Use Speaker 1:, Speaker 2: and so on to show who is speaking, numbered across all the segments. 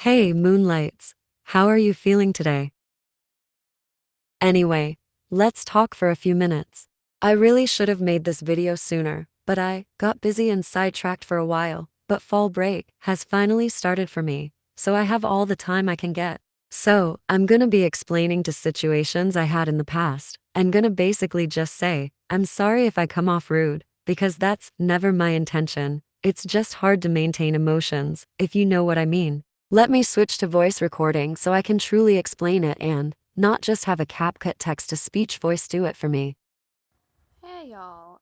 Speaker 1: Hey, Moonlights. How are you feeling today? Anyway, let's talk for a few minutes. I really should have made this video sooner, but I got busy and sidetracked for a while. But fall break has finally started for me, so I have all the time I can get. So, I'm gonna be explaining to situations I had in the past, and gonna basically just say, I'm sorry if I come off rude, because that's never my intention. It's just hard to maintain emotions, if you know what I mean. Let me switch to voice recording so I can truly explain it and not just have a CapCut text to speech voice do it for me.
Speaker 2: Hey y'all.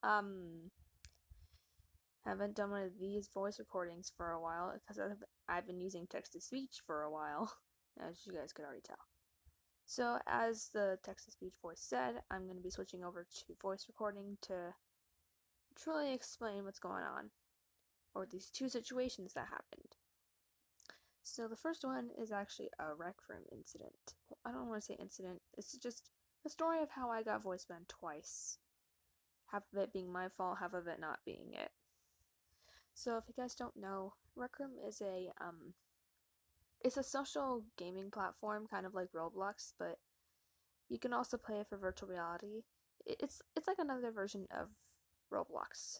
Speaker 2: Haven't done one of these voice recordings for a while because I've been using text to speech for a while, as you guys could already tell. So, as the text to speech voice said, I'm going to be switching over to voice recording to truly explain what's going on, or these two situations that happened. So, the first one is actually a rec room incident. I don't want to say incident, it's just a story of how I got voice banned twice. Half of it being my fault, half of it not being it. So if you guys don't know, Rec Room is it's a social gaming platform, kind of like Roblox, but you can also play it for virtual reality. It's like another version of Roblox,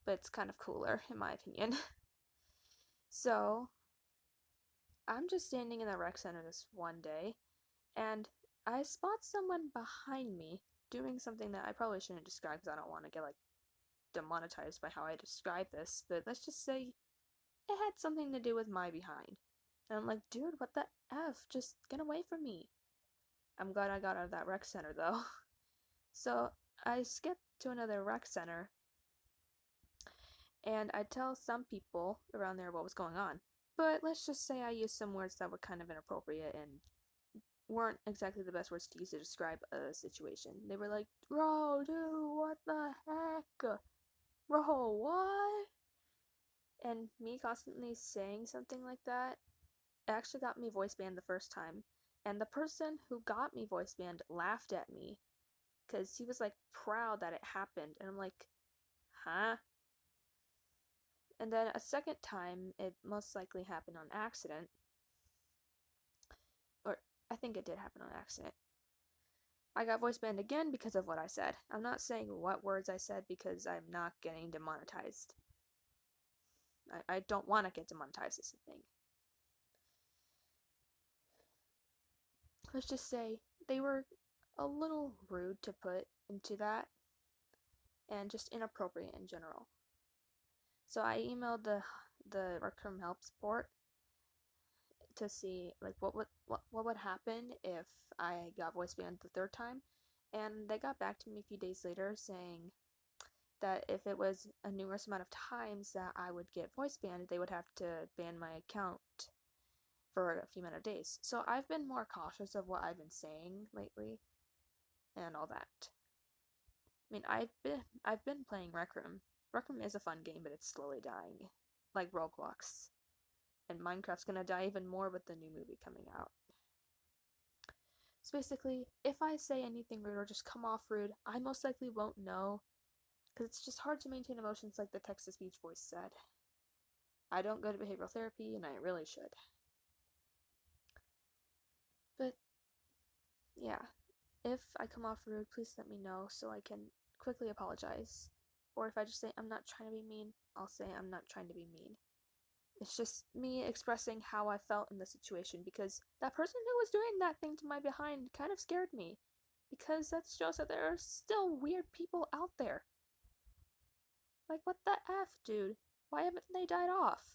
Speaker 2: but it's kind of cooler in my opinion. So I'm just standing in the rec center this one day, and I spot someone behind me doing something that I probably shouldn't describe because I don't want to get like demonetized by how I describe this. But let's just say it had something to do with my behind. And I'm like, dude, what the F? Just get away from me. I'm glad I got out of that rec center though. So I skip to another rec center and I tell some people around there what was going on. But let's just say I used some words that were kind of inappropriate and weren't exactly the best words to use to describe a situation. They were like, bro, dude, what the heck? Bro, what? And me constantly saying something like that actually got me voice banned the first time. And the person who got me voice banned laughed at me because he was like proud that it happened. And I'm like, huh? And then a second time, it most likely happened on accident. Or I think it did happen on accident. I got voice banned again because of what I said. I'm not saying what words I said because I'm not getting demonetized. I don't want to get demonetized, is the thing. Let's just say they were a little rude to put into that and just inappropriate in general. So I emailed the Rec Room help support to see like what would happen if I got voice banned the third time, and they got back to me a few days later saying that if it was a numerous amount of times that I would get voice banned, they would have to ban my account for a few amount of days. So I've been more cautious of what I've been saying lately and all that. I mean, I've been playing Rec Room. Rec Room is a fun game, but it's slowly dying, like Roblox. And Minecraft's gonna die even more with the new movie coming out. So basically, if I say anything rude or just come off rude, I most likely won't know because it's just hard to maintain emotions like the text to speech voice said. I don't go to behavioral therapy and I really should. But yeah, if I come off rude, please let me know so I can quickly apologize. Or if I just say I'm not trying to be mean, I'll say I'm not trying to be mean. It's just me expressing how I felt in the situation because that person who was doing that thing to my behind kind of scared me. Because that shows that there are still weird people out there. Like, what the F, dude? Why haven't they died off?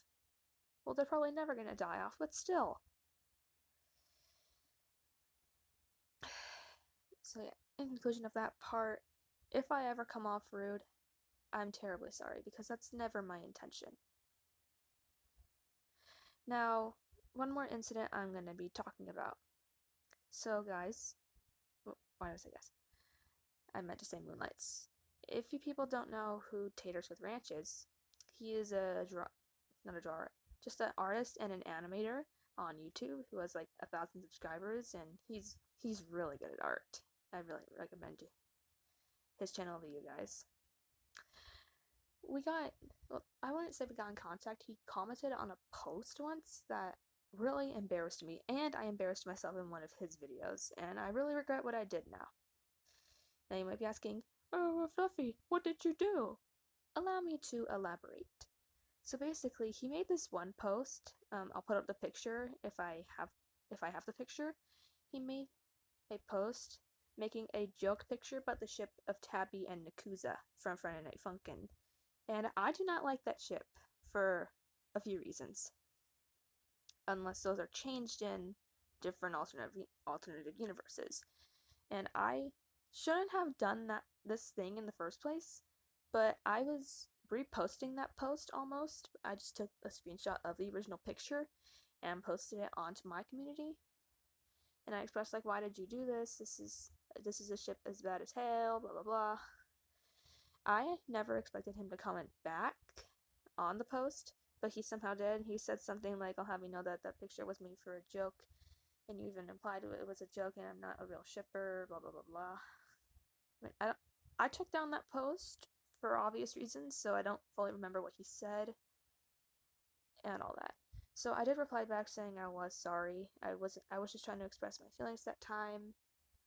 Speaker 2: Well, they're probably never gonna die off, but still. So, yeah, in conclusion of that part, if I ever come off rude, I'm terribly sorry because that's never my intention. Now, one more incident I'm gonna be talking about. So, guys, why did I say guys? I meant to say Moonlights. If you people don't know who Taters with Ranch is, he is not a drawer, just an artist and an animator on YouTube who has like 1,000 subscribers, and he's really good at art. I really recommend his channel to you guys. We got, well, I wouldn't say we got in contact. He commented on a post once that really embarrassed me, and I embarrassed myself in one of his videos, and I really regret what I did now. Now you might be asking, oh, Fluffy, what did you do? Allow me to elaborate. So basically, he made this one post. I'll put up the picture if I have the picture. He made a post making a joke picture about the ship of Tabby and Nakuza from Friday Night Funkin', and I do not like that ship for a few reasons. Unless those are changed in different alternative universes. And I shouldn't have done this thing in the first place, but I was reposting that post almost. I just took a screenshot of the original picture and posted it onto my community. And I expressed like, why did you do this? This is a ship as bad as hell, blah blah blah. I never expected him to comment back on the post, but he somehow did. He said something like, I'll have you know that that picture was made for a joke, and you even implied it was a joke and I'm not a real shipper, blah blah blah blah. I took down that post for obvious reasons, so I don't fully remember what he said and all that. So I did reply back saying I was sorry. I was just trying to express my feelings that time,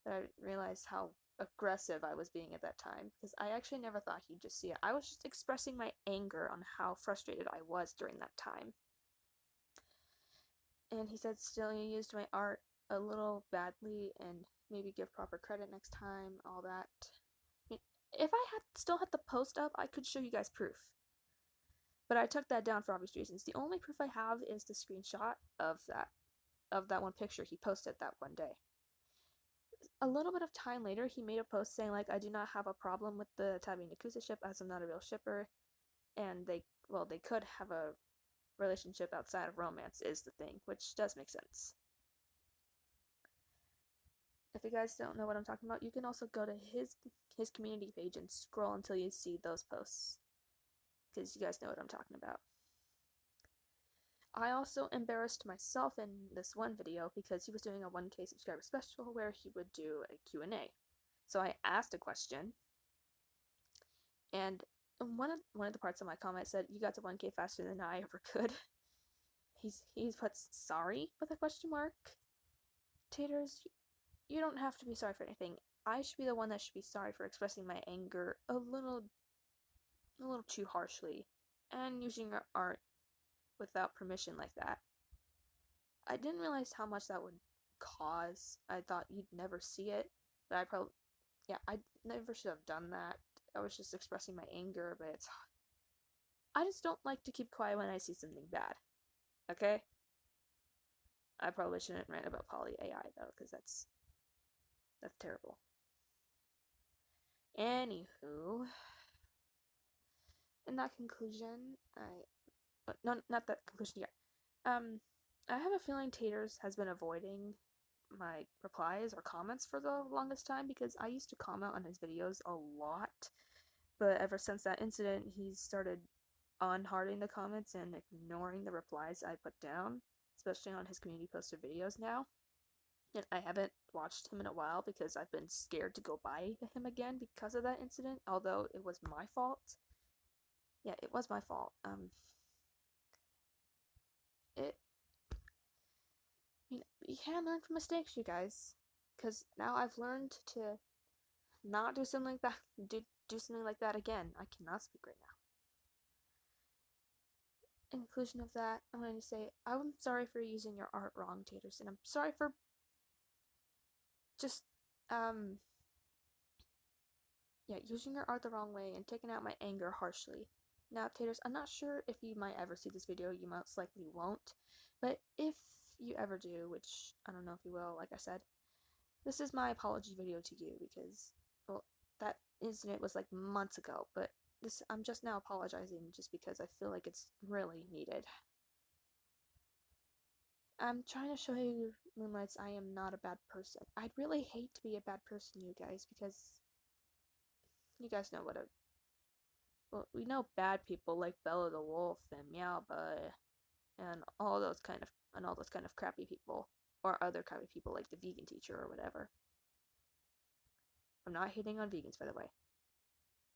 Speaker 2: but I realized how aggressive I was being at that time because I actually never thought he'd just see it. I was just expressing my anger on how frustrated I was during that time. And he said, still, you used my art a little badly and maybe give proper credit next time, all that. If I had still had the post up, I could show you guys proof. But I took that down for obvious reasons. The only proof I have is the screenshot of that one picture he posted that one day. A little bit of time later, he made a post saying like, I do not have a problem with the Tabi Nakusa ship as I'm not a real shipper, and they could have a relationship outside of romance is the thing, which does make sense. If you guys don't know what I'm talking about, you can also go to his community page and scroll until you see those posts, because you guys know what I'm talking about. I also embarrassed myself in this one video because he was doing a 1K subscriber special where he would do a Q&A. So I asked a question, and one of the parts of my comment said, "You got to 1K faster than I ever could." He's put sorry with a question mark. Taters, you don't have to be sorry for anything. I should be the one that should be sorry for expressing my anger a little too harshly and using your art without permission like that. I didn't realize how much that would cause. I thought you'd never see it, but I never should have done that. I was just expressing my anger, but I just don't like to keep quiet when I see something bad. Okay? I probably shouldn't rant about Poly AI though, because that's terrible. Anywho, in that conclusion, not that conclusion yet. I have a feeling Taters has been avoiding my replies or comments for the longest time because I used to comment on his videos a lot, but ever since that incident, he's started unhearting the comments and ignoring the replies I put down, especially on his community posted videos now. And I haven't watched him in a while because I've been scared to go by him again because of that incident, although it was my fault. Yeah, it was my fault. You can learn from mistakes, you guys. Because now I've learned to not do something like that. Do something like that again. I cannot speak right now. In conclusion of that, I'm going to say I'm sorry for using your art wrong, Taters, and I'm sorry for just using your art the wrong way and taking out my anger harshly. Now, Taters, I'm not sure if you might ever see this video. You most likely won't, but if you ever do, which I don't know if you will, like I said, this is my apology video to you because, well, that incident was like months ago, but I'm just now apologizing just because I feel like it's really needed. I'm trying to show you, Moonlights, I am not a bad person. I'd really hate to be a bad person, you guys, because you guys know we know bad people like Bella the Wolf and Meowba and all those kind of crappy people, or other crappy people like the vegan teacher or whatever. I'm not hating on vegans, by the way.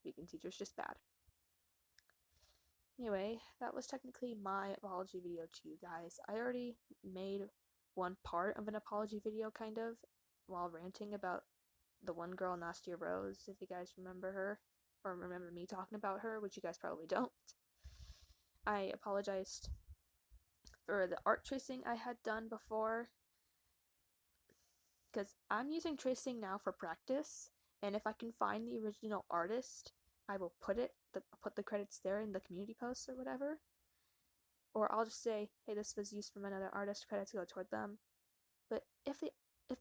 Speaker 2: Vegan teacher's just bad. Anyway, that was technically my apology video to you guys. I already made one part of an apology video, kind of, while ranting about the one girl, Nastia Rose, if you guys remember her, or remember me talking about her, which you guys probably don't. I apologized for the art tracing I had done before, because I'm using tracing now for practice, and if I can find the original artist, I will put the credits there in the community posts or whatever. Or I'll just say, hey, this was used from another artist, credits go toward them. But if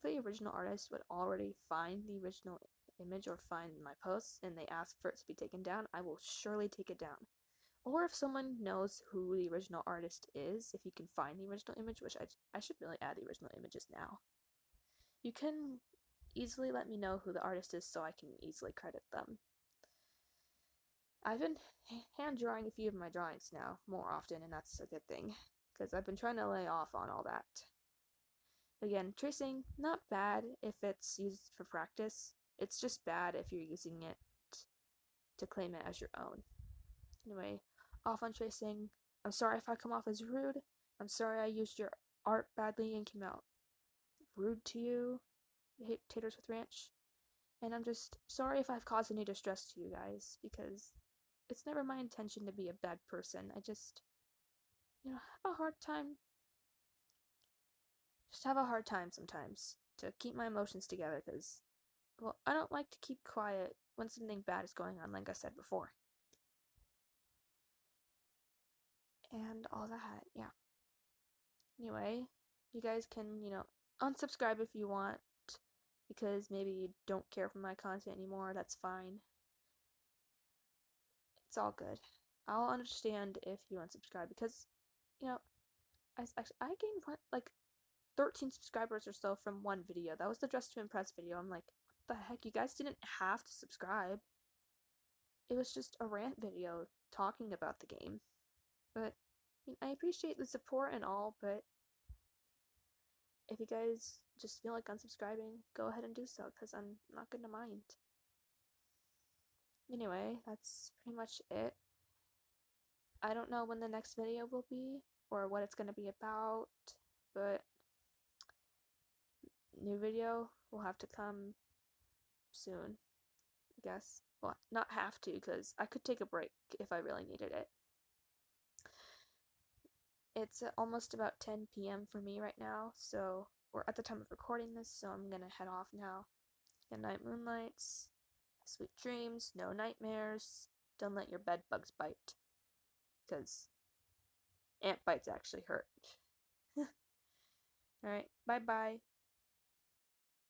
Speaker 2: the original artist would already find the original image or find my posts and they ask for it to be taken down, I will surely take it down. Or if someone knows who the original artist is, if you can find the original image, which I should really add the original images now, you can easily let me know who the artist is so I can easily credit them. I've been hand drawing a few of my drawings now more often, and that's a good thing, because I've been trying to lay off on all that. Again, tracing, not bad if it's used for practice. It's just bad if you're using it to claim it as your own. Anyway, off on tracing. I'm sorry if I come off as rude. I'm sorry I used your art badly and came out rude to you, Taters with Ranch. And I'm just sorry if I've caused any distress to you guys, because it's never my intention to be a bad person. I just, have a hard time. Just have a hard time sometimes to keep my emotions together, because, well, I don't like to keep quiet when something bad is going on, like I said before. And all that, yeah. Anyway, you guys can, unsubscribe if you want, because maybe you don't care for my content anymore. That's fine. It's all good. I'll understand if you unsubscribe, because, you know, I gained like 13 subscribers or so from one video. That was the Dress to Impress video. I'm like, what the heck? You guys didn't have to subscribe. It was just a rant video talking about the game. But I appreciate the support and all, but if you guys just feel like unsubscribing, go ahead and do so, because I'm not gonna mind. Anyway, that's pretty much it. I don't know when the next video will be or what it's gonna be about, but new video will have to come soon, I guess. Well, not have to, because I could take a break if I really needed it. It's almost about 10 p.m. for me right now, so we're at the time of recording this, so I'm gonna head off now. Good night, moonlights. Sweet dreams, no nightmares. Don't let your bed bugs bite, because ant bites actually hurt. Alright, bye bye.